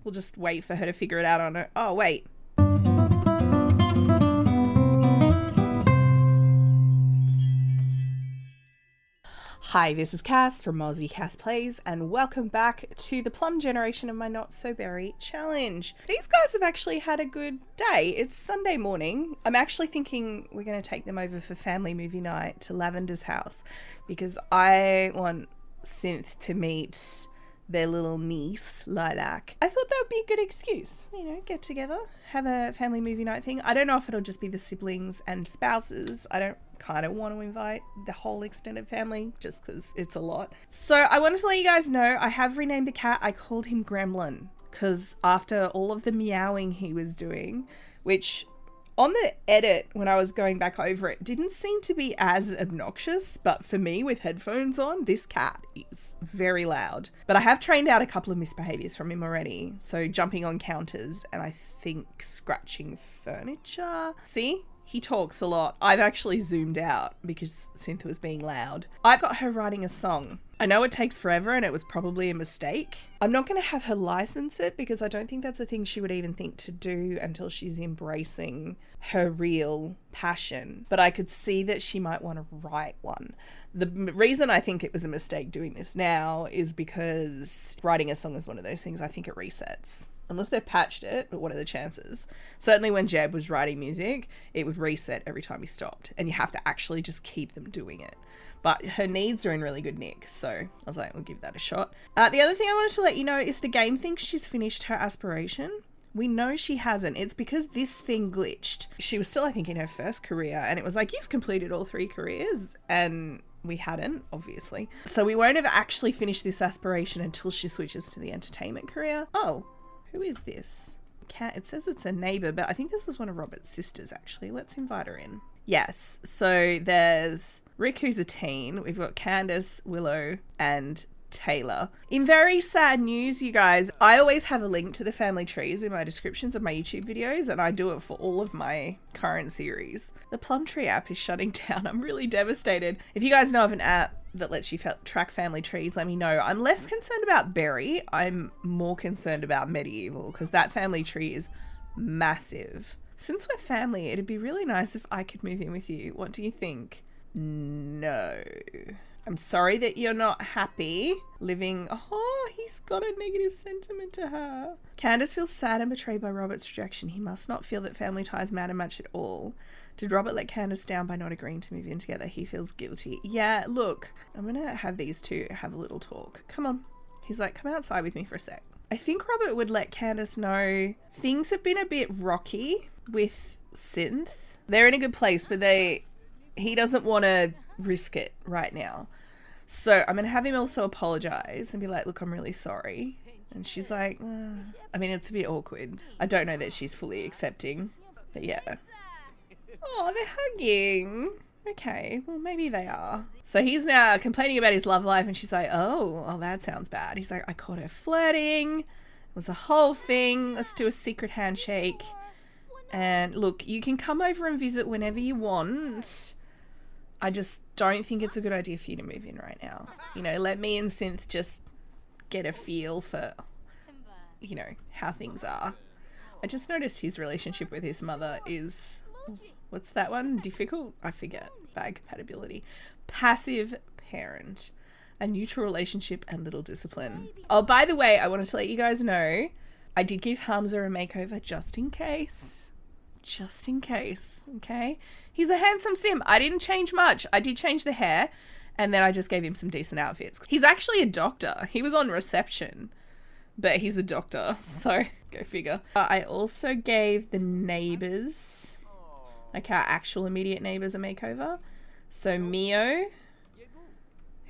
We'll just wait for her to figure it out on her. Oh, wait. Hi, this is Cass from Mozzie Cass Plays, and welcome back to the Plum generation of my Not So Berry challenge. These guys have actually had a good day. It's Sunday morning. I'm actually thinking we're going to take them over for family movie night to Lavender's house because I want Synth to meet their little niece, Lilac. I thought that would be a good excuse, you know, get together, have a family movie night thing. I don't know if it'll just be the siblings and spouses. I don't kind of want to invite the whole extended family just because it's a lot. So I wanted to let you guys know I have renamed the cat. I called him Gremlin because after all of the meowing he was doing, which on the edit when I was going back over it didn't seem to be as obnoxious, but for me with headphones on, this cat is very loud. But I have trained out a couple of misbehaviors from him already. So jumping on counters and I think scratching furniture. See? He talks a lot. I've actually zoomed out because Cynthia was being loud. I've got her writing a song. I know it takes forever and it was probably a mistake. I'm not going to have her license it because I don't think that's a thing she would even think to do until she's embracing her real passion. But I could see that she might want to write one. The reason I think it was a mistake doing this now is because writing a song is one of those things I think it resets. Unless they've patched it, but what are the chances? Certainly when Jeb was writing music, it would reset every time he stopped. And you have to actually just keep them doing it. But her needs are in really good nick, so I was like, we'll give that a shot. The other thing I wanted to let you know is the game thinks she's finished her aspiration. We know she hasn't. It's because this thing glitched. She was still, I think, in her first career, and it was like, you've completed all 3 careers, and we hadn't, obviously. So we won't have actually finished this aspiration until she switches to the entertainment career. Oh. Who is this? It says it's a neighbor, but I think this is one of Robert's sisters, actually. Let's invite her in. Yes, so there's Rick, who's a teen. We've got Candace, Willow, and Taylor. In very sad news, you guys, I always have a link to the family trees in my descriptions of my YouTube videos, and I do it for all of my current series. The Plum Tree app is shutting down. I'm really devastated. If you guys know of an app that lets you track family trees, let me know. I'm less concerned about Berry. I'm more concerned about Medieval because that family tree is massive. Since we're family, it'd be really nice if I could move in with you. What do you think? No. I'm sorry that you're not happy living... Oh, he's got a negative sentiment to her. Candace feels sad and betrayed by Robert's rejection. He must not feel that family ties matter much at all. Did Robert let Candace down by not agreeing to move in together? He feels guilty. Yeah, look, I'm going to have these two have a little talk. Come on. He's like, come outside with me for a sec. I think Robert would let Candace know things have been a bit rocky with Synth. They're in a good place, but he doesn't want to risk it right now. So I'm going to have him also apologize and be like, look, I'm really sorry. And she's like, I mean, it's a bit awkward. I don't know that she's fully accepting, but yeah. Oh, they're hugging. Okay, well, maybe they are. So he's now complaining about his love life, and she's like, oh, that sounds bad. He's like, I caught her flirting. It was a whole thing. Let's do a secret handshake. And look, you can come over and visit whenever you want. I just don't think it's a good idea for you to move in right now. You know, let me and Synth just get a feel for, you know, how things are. I just noticed his relationship with his mother is... What's that one? Difficult? I forget. Bad compatibility. Passive parent. A neutral relationship and little discipline. Oh, by the way, I wanted to let you guys know I did give Hamza a makeover just in case. Just in case, okay? He's a handsome sim. I didn't change much. I did change the hair, and then I just gave him some decent outfits. He's actually a doctor. He was on reception, but he's a doctor, so go figure. I also gave the neighbours, like our actual immediate neighbours, a makeover. So Mio,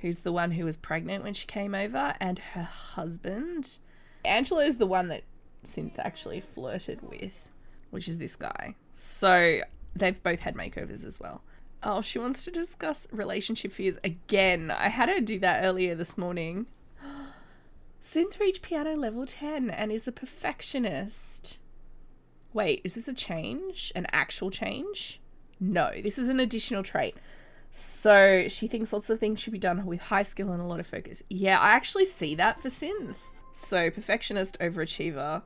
who's the one who was pregnant when she came over, and her husband. Angela is the one that Synth actually flirted with, which is this guy. So they've both had makeovers as well. Oh, she wants to discuss relationship fears again. I had her do that earlier this morning. Synth reached piano level 10 and is a perfectionist. Wait, is this a change? An actual change? No, this is an additional trait. So she thinks lots of things should be done with high skill and a lot of focus. Yeah, I actually see that for Synth. So perfectionist, overachiever,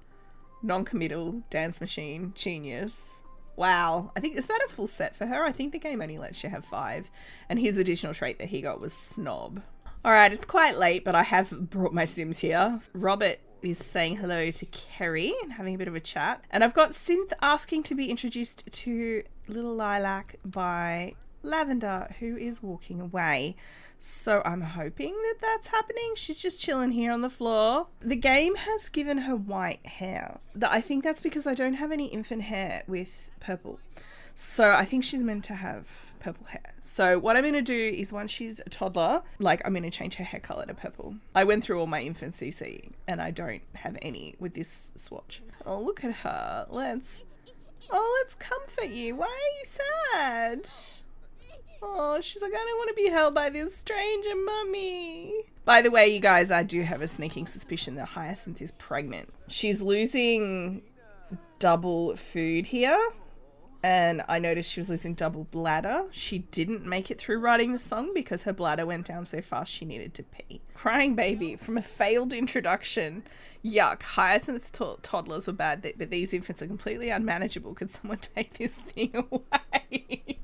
non-committal, dance machine, genius. Wow. I think, is that a full set for her? I think the game only lets you have 5. And his additional trait that he got was snob. All right, it's quite late, but I have brought my Sims here. Robert is saying hello to Kerry and having a bit of a chat. And I've got Synth asking to be introduced to Little Lilac by Lavender, who is walking away. So I'm hoping that that's happening. She's just chilling here on the floor. The game has given her white hair. I think that's because I don't have any infant hair with purple. So I think she's meant to have purple hair. So what I'm going to do is once she's a toddler, like I'm going to change her hair color to purple. I went through all my infant CC and I don't have any with this swatch. Oh, look at her. Let's comfort you. Why are you sad? Oh, she's like, I don't want to be held by this stranger mummy. By the way, you guys, I do have a sneaking suspicion that Hyacinth is pregnant. She's losing double food here. And I noticed she was losing double bladder. She didn't make it through writing the song because her bladder went down so fast she needed to pee. Crying baby from a failed introduction. Yuck. Hyacinth toddlers were bad, but these infants are completely unmanageable. Could someone take this thing away?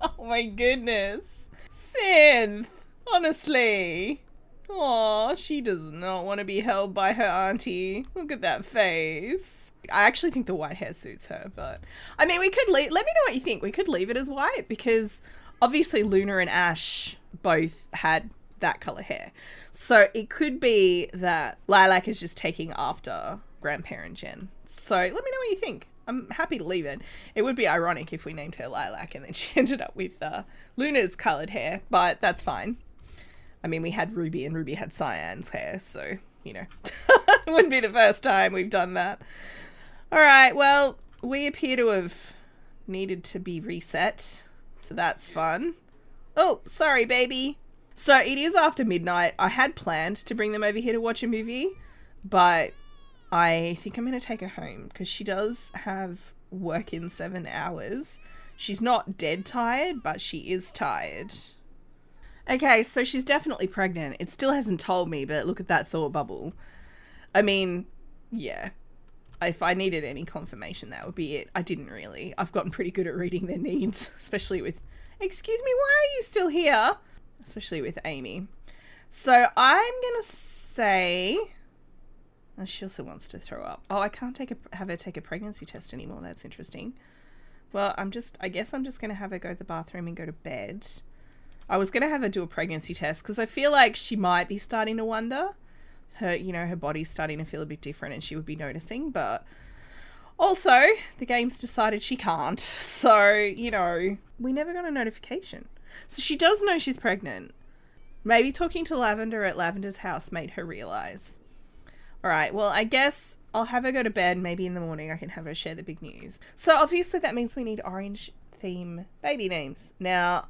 Oh my goodness. Synth. Honestly. Aw, she does not want to be held by her auntie. Look at that face. I actually think the white hair suits her, but I mean, we could leave, let me know what you think. We could leave it as white because obviously Luna and Ash both had that color hair. So it could be that Lilac is just taking after grandparent Jen. So let me know what you think. I'm happy to leave it. It would be ironic if we named her Lilac and then she ended up with Luna's colored hair, but that's fine. I mean, we had Ruby and Ruby had Sianne's hair, so, you know, it wouldn't be the first time we've done that. All right, well, we appear to have needed to be reset, so that's fun. Oh, sorry, baby. So it is after midnight. I had planned to bring them over here to watch a movie, but I think I'm going to take her home because she does have work in 7 hours. She's not dead tired, but she is tired. Okay, so she's definitely pregnant. It still hasn't told me, but look at that thought bubble. I mean, yeah. If I needed any confirmation, that would be it. I didn't really. I've gotten pretty good at reading their needs, especially with, excuse me, why are you still here? Especially with Amy. So I'm going to say, oh, she also wants to throw up. Oh, I can't have her take a pregnancy test anymore. That's interesting. Well, I guess I'm just going to have her go to the bathroom and go to bed. I was going to have her do a pregnancy test because I feel like she might be starting to wonder. Her body's starting to feel a bit different and she would be noticing, but also the game's decided she can't. So, we never got a notification. So she does know she's pregnant. Maybe talking to Lavender at Lavender's house made her realize. All right, well, I guess I'll have her go to bed. Maybe in the morning I can have her share the big news. So obviously that means we need orange theme baby names. Now,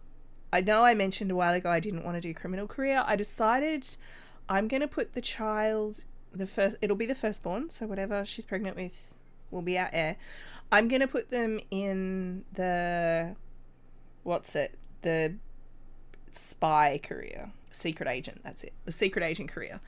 I know I mentioned a while ago I didn't want to do criminal career. I decided I'm going to put the child, it'll be the firstborn, so whatever she's pregnant with will be our heir. I'm going to put them in the spy career. Secret agent, that's it. The secret agent career.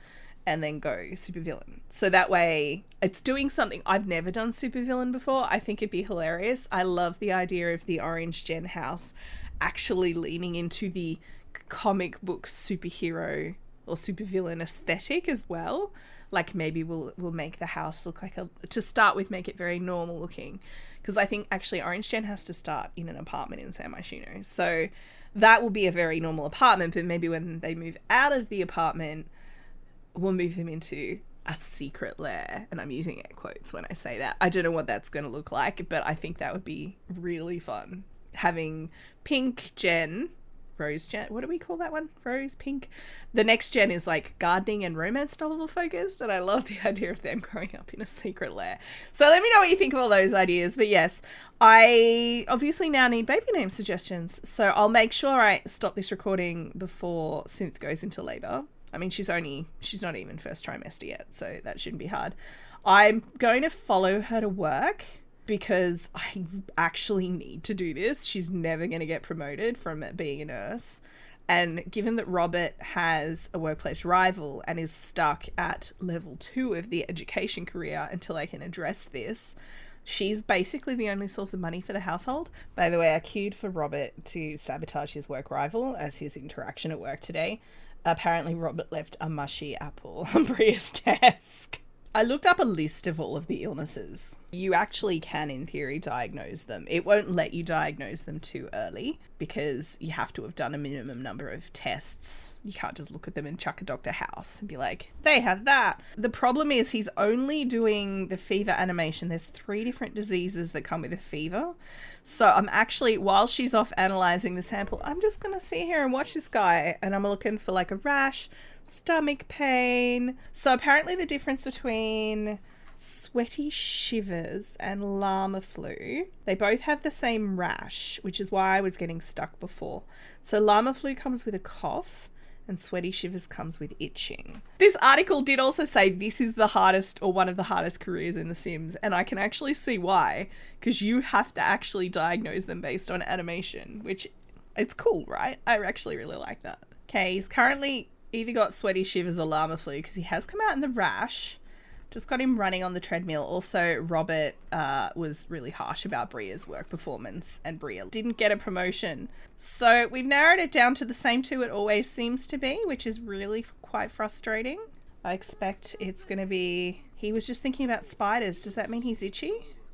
And then go supervillain. So that way it's doing something. I've never done supervillain before. I think it'd be hilarious. I love the idea of the Orange Gen house actually leaning into the comic book superhero or supervillain aesthetic as well. Like maybe we'll make the house look like to start with, make it very normal looking. Because I think actually Orange Gen has to start in an apartment in San Myshuno. So that will be a very normal apartment, but maybe when they move out of the apartment, we'll move them into a secret lair. And I'm using air quotes when I say that. I don't know what that's going to look like, but I think that would be really fun. Having Pink Gen, Rose Gen, what do we call that one? Rose, Pink. The next gen is like gardening and romance novel focused, and I love the idea of them growing up in a secret lair. So let me know what you think of all those ideas. But yes, I obviously now need baby name suggestions, so I'll make sure I stop this recording before Synth goes into labor. I mean, she's not even first trimester yet, so that shouldn't be hard. I'm going to follow her to work because I actually need to do this. She's never going to get promoted from being a nurse. And given that Robert has a workplace rival and is stuck at level 2 of the education career until I can address this, she's basically the only source of money for the household. By the way, I queued for Robert to sabotage his work rival as his interaction at work today. Apparently, Robert left a mushy apple on Bria's desk. I looked up a list of all of the illnesses. You actually can, in theory, diagnose them. It won't let you diagnose them too early because you have to have done a minimum number of tests. You can't just look at them and chuck a Dr. House and be like, they have that. The problem is he's only doing the fever animation. There's 3 different diseases that come with a fever. So I'm actually, while she's off analysing the sample, I'm just going to sit here and watch this guy. And I'm looking for like a rash, stomach pain. So apparently the difference between sweaty shivers and llama flu, they both have the same rash, which is why I was getting stuck before. So llama flu comes with a cough and sweaty shivers comes with itching. This article did also say this is the hardest or one of the hardest careers in The Sims, and I can actually see why, because you have to actually diagnose them based on animation, which it's cool, right? I actually really like that. Okay, he's currently either got sweaty shivers or llama flu because he has come out in the rash. Just got him running on the treadmill. Also, Robert was really harsh about Bria's work performance and Bria didn't get a promotion. So we've narrowed it down to the same 2 it always seems to be, which is really quite frustrating. I expect it's going to be... He was just thinking about spiders. Does that mean he's itchy?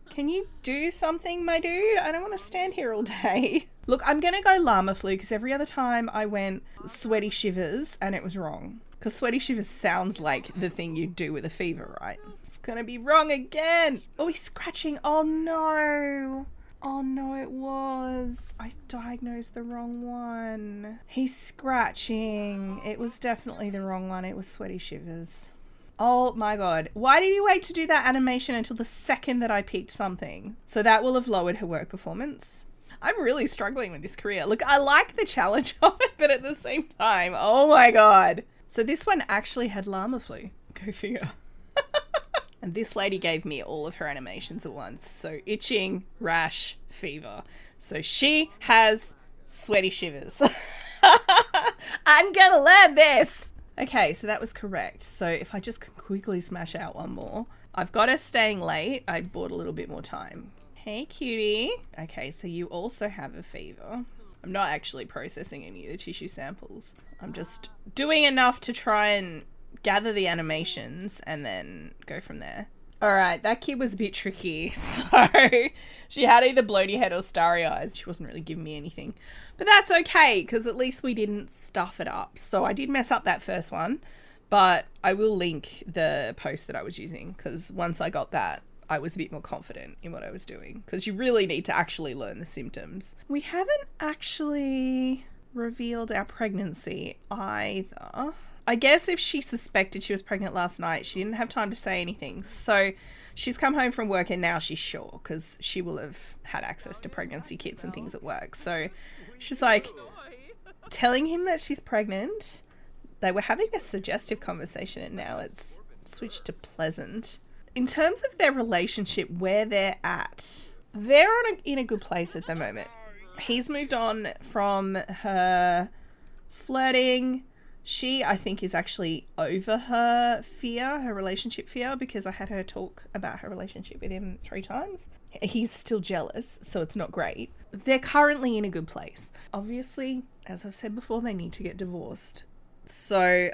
Can you do something, my dude? I don't want to stand here all day. Look, I'm going to go llama flu because every other time I went sweaty shivers and it was wrong. Because sweaty shivers sounds like the thing you do with a fever, right? It's going to be wrong again. Oh, he's scratching. Oh, no. Oh, no, it was. I diagnosed the wrong one. He's scratching. It was definitely the wrong one. It was sweaty shivers. Oh my god. Why did you wait to do that animation until the second that I picked something? So that will have lowered her work performance. I'm really struggling with this career. Look, I like the challenge of it, but at the same time, oh my god. So this one actually had llama flu. Go figure. And this lady gave me all of her animations at once. So itching, rash, fever. So she has sweaty shivers. I'm gonna learn this. Okay, so that was correct. So if I just quickly smash out one more. I've got her staying late. I bought a little bit more time. Hey, cutie. Okay, so you also have a fever. I'm not actually processing any of the tissue samples. I'm just doing enough to try and gather the animations and then go from there. All right, that kid was a bit tricky. So she had either bloaty head or starry eyes. She wasn't really giving me anything. But that's okay, because at least we didn't stuff it up. So I did mess up that first one, but I will link the post that I was using, because once I got that, I was a bit more confident in what I was doing, because you really need to actually learn the symptoms. We haven't actually revealed our pregnancy either. I guess if she suspected she was pregnant last night, she didn't have time to say anything. So she's come home from work and now she's sure, because she will have had access to pregnancy kits and things at work. So she's like telling him that she's pregnant. They were having a suggestive conversation and now it's switched to pleasant. In terms of their relationship, where they're at, they're in a good place at the moment. He's moved on from her flirting. She, I think, is actually over her fear, her relationship fear, because I had her talk about her relationship with him 3 times. He's still jealous, so it's not great. They're currently in a good place. Obviously, as I've said before, they need to get divorced. So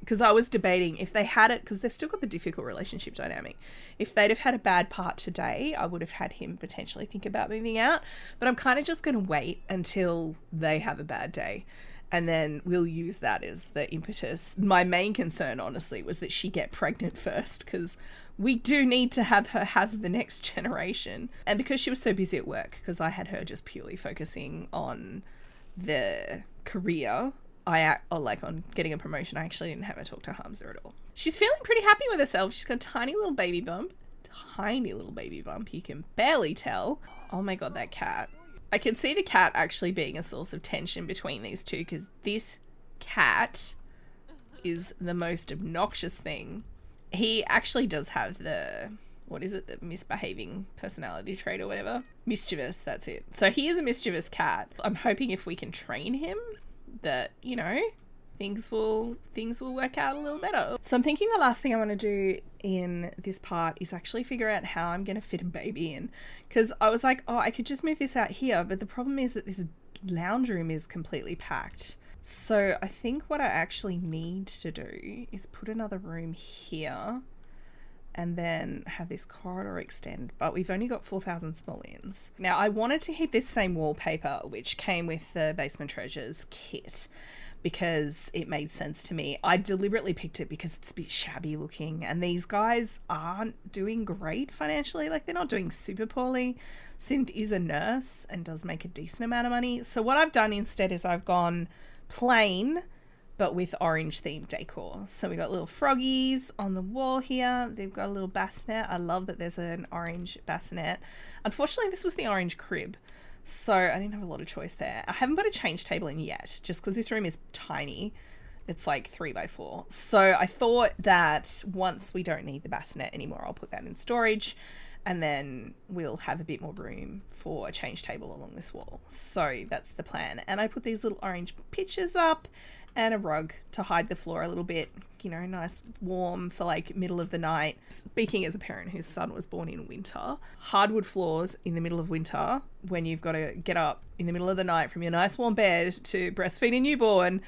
because I was debating if they had it, because they've still got the difficult relationship dynamic. If they'd have had a bad part today, I would have had him potentially think about moving out. But I'm kind of just going to wait until they have a bad day. And then we'll use that as the impetus. My main concern, honestly, was that she get pregnant first, because we do need to have her have the next generation. And because she was so busy at work, because I had her just purely focusing on the career, on getting a promotion, I actually didn't have her talk to Hamza at all. She's feeling pretty happy with herself. She's got a tiny little baby bump. Tiny little baby bump. You can barely tell. Oh my god, that cat. I can see the cat actually being a source of tension between these two, because this cat is the most obnoxious thing. He actually does have the misbehaving personality trait or whatever. Mischievous, that's it. So he is a mischievous cat. I'm hoping if we can train him, that, you know, things will work out a little better. So I'm thinking the last thing I want to do in this part is actually figure out how I'm going to fit a baby in, because I was like, oh, I could just move this out here, but the problem is that this lounge room is completely packed. So I think what I actually need to do is put another room here and then have this corridor extend, but we've only got 4,000 small ins. Now I wanted to keep this same wallpaper which came with the Basement Treasures kit because it made sense to me. I deliberately picked it because it's a bit shabby looking, and these guys aren't doing great financially. Like, they're not doing super poorly. Synth is a nurse and does make a decent amount of money. So what I've done instead is I've gone plain but with orange themed decor. So we got little froggies on the wall here. They've got a little bassinet. I love that there's an orange bassinet. Unfortunately, this was the orange crib, so I didn't have a lot of choice there. I haven't got a change table in yet, just because this room is tiny. It's like 3x4. So I thought that once we don't need the bassinet anymore, I'll put that in storage, and then we'll have a bit more room for a change table along this wall. So that's the plan. And I put these little orange pictures up and a rug to hide the floor a little bit, you know, nice warm for like middle of the night. Speaking as a parent whose son was born in winter, hardwood floors in the middle of winter when you've got to get up in the middle of the night from your nice warm bed to breastfeed a newborn,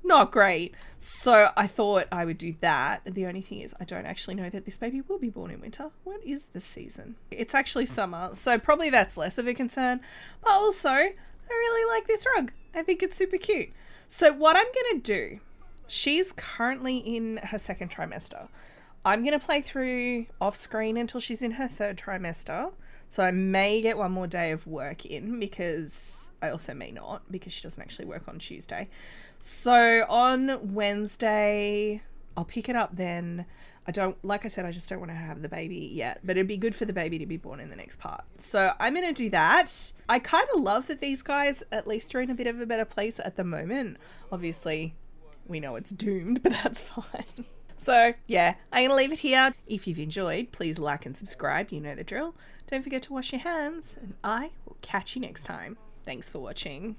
not great. So I thought I would do that. The only thing is I don't actually know that this baby will be born in winter. What is the season? It's actually summer, so probably that's less of a concern. But also, I really like this rug. I think it's super cute. So what I'm going to do, she's currently in her second trimester. I'm going to play through off screen until she's in her third trimester. So I may get one more day of work in, because I also may not, because she doesn't actually work on Tuesday. So on Wednesday, I'll pick it up then. Like I said, I just don't want to have the baby yet, but it'd be good for the baby to be born in the next part. So I'm going to do that. I kind of love that these guys at least are in a bit of a better place at the moment. Obviously, we know it's doomed, but that's fine. So yeah, I'm going to leave it here. If you've enjoyed, please like and subscribe. You know the drill. Don't forget to wash your hands, and I will catch you next time. Thanks for watching.